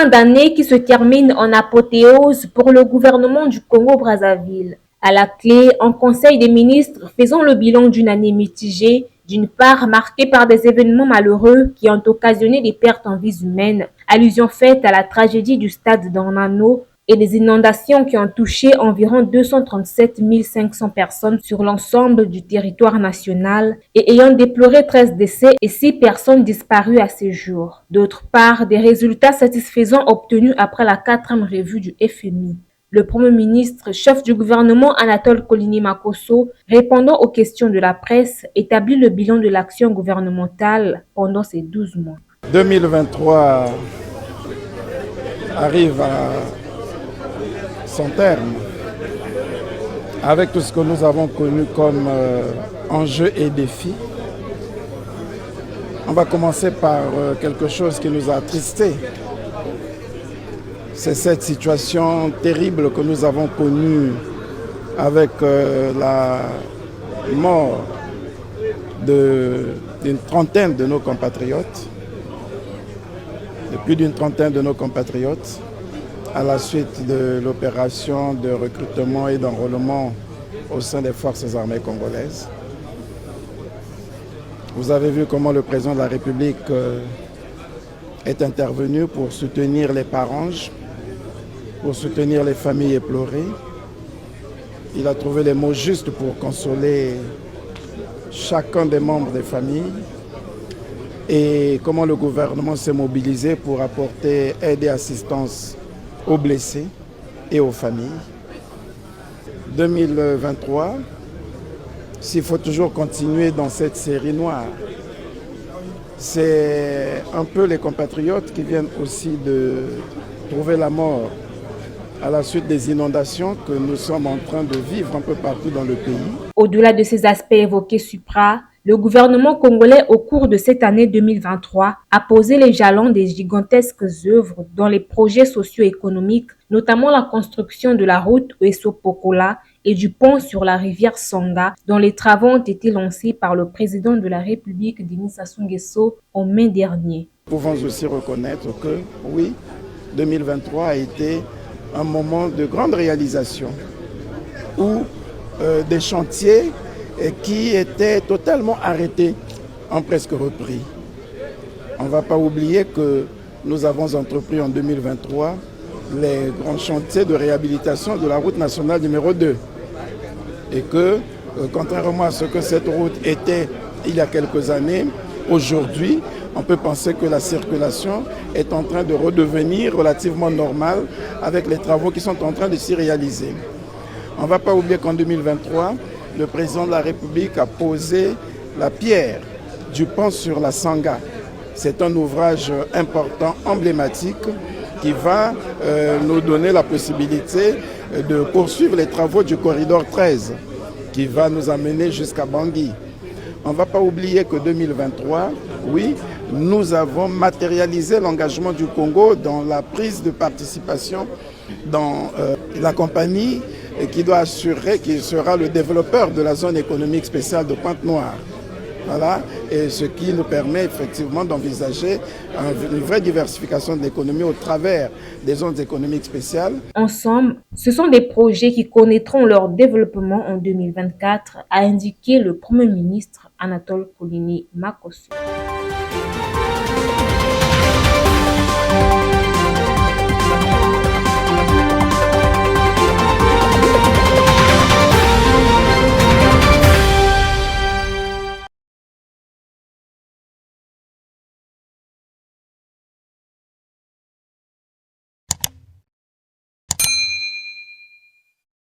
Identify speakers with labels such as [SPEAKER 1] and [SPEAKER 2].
[SPEAKER 1] Fin d'année qui se termine en apothéose pour le gouvernement du Congo-Brazzaville. À la clé, un conseil des ministres faisant le bilan d'une année mitigée, d'une part marquée par des événements malheureux qui ont occasionné des pertes en vies humaines, allusion faite à la tragédie du stade d'Ornano et des inondations qui ont touché environ 237 500 personnes sur l'ensemble du territoire national et ayant déploré 13 décès et 6 personnes disparues à ce jour. D'autre part, des résultats satisfaisants obtenus après la 4e revue du FMI. Le Premier ministre, chef du gouvernement Anatole Kolini Makosso, répondant aux questions de la presse, établit le bilan de l'action gouvernementale pendant ces 12 mois.
[SPEAKER 2] 2023 arrive à son terme avec tout ce que nous avons connu comme enjeux et défis. On va commencer par quelque chose qui nous a attristés. C'est cette situation terrible que nous avons connue avec la mort d'une trentaine de nos compatriotes, de plus d'une trentaine de nos compatriotes, à la suite de l'opération de recrutement et d'enrôlement au sein des forces armées congolaises. Vous avez vu comment le président de la République est intervenu pour soutenir les parents, pour soutenir les familles éplorées. Il a trouvé les mots justes pour consoler chacun des membres des familles et comment le gouvernement s'est mobilisé pour apporter aide et assistance aux blessés et aux familles. 2023, s'il faut toujours continuer dans cette série noire, c'est un peu les compatriotes qui viennent aussi de trouver la mort à la suite des inondations que nous sommes en train de vivre un peu partout dans le pays.
[SPEAKER 1] Au-delà de ces aspects évoqués supra, le gouvernement congolais au cours de cette année 2023 a posé les jalons des gigantesques œuvres dans les projets socio-économiques, notamment la construction de la route Ouesso-Pokola et du pont sur la rivière Sanga, dont les travaux ont été lancés par le président de la République, Denis Sassou Nguesso, en mai dernier.
[SPEAKER 2] Nous pouvons aussi reconnaître que, oui, 2023 a été un moment de grande réalisation où des chantiers qui étaient totalement arrêtés ont presque repris. On ne va pas oublier que nous avons entrepris en 2023 les grands chantiers de réhabilitation de la route nationale numéro 2. Et que, contrairement à ce que cette route était il y a quelques années, aujourd'hui, on peut penser que la circulation est en train de redevenir relativement normale avec les travaux qui sont en train de s'y réaliser. On ne va pas oublier qu'en 2023, le président de la République a posé la pierre du pont sur la Sanga. C'est un ouvrage important, emblématique, qui va nous donner la possibilité de poursuivre les travaux du corridor 13, qui va nous amener jusqu'à Bangui. On ne va pas oublier que 2023, oui, nous avons matérialisé l'engagement du Congo dans la prise de participation dans la compagnie qui doit assurer qu'il sera le développeur de la zone économique spéciale de Pointe-Noire. Voilà, et ce qui nous permet effectivement d'envisager une vraie diversification de l'économie au travers des zones économiques spéciales.
[SPEAKER 1] Ensemble, ce sont des projets qui connaîtront leur développement en 2024, a indiqué le Premier ministre Anatole Kolini Makosso.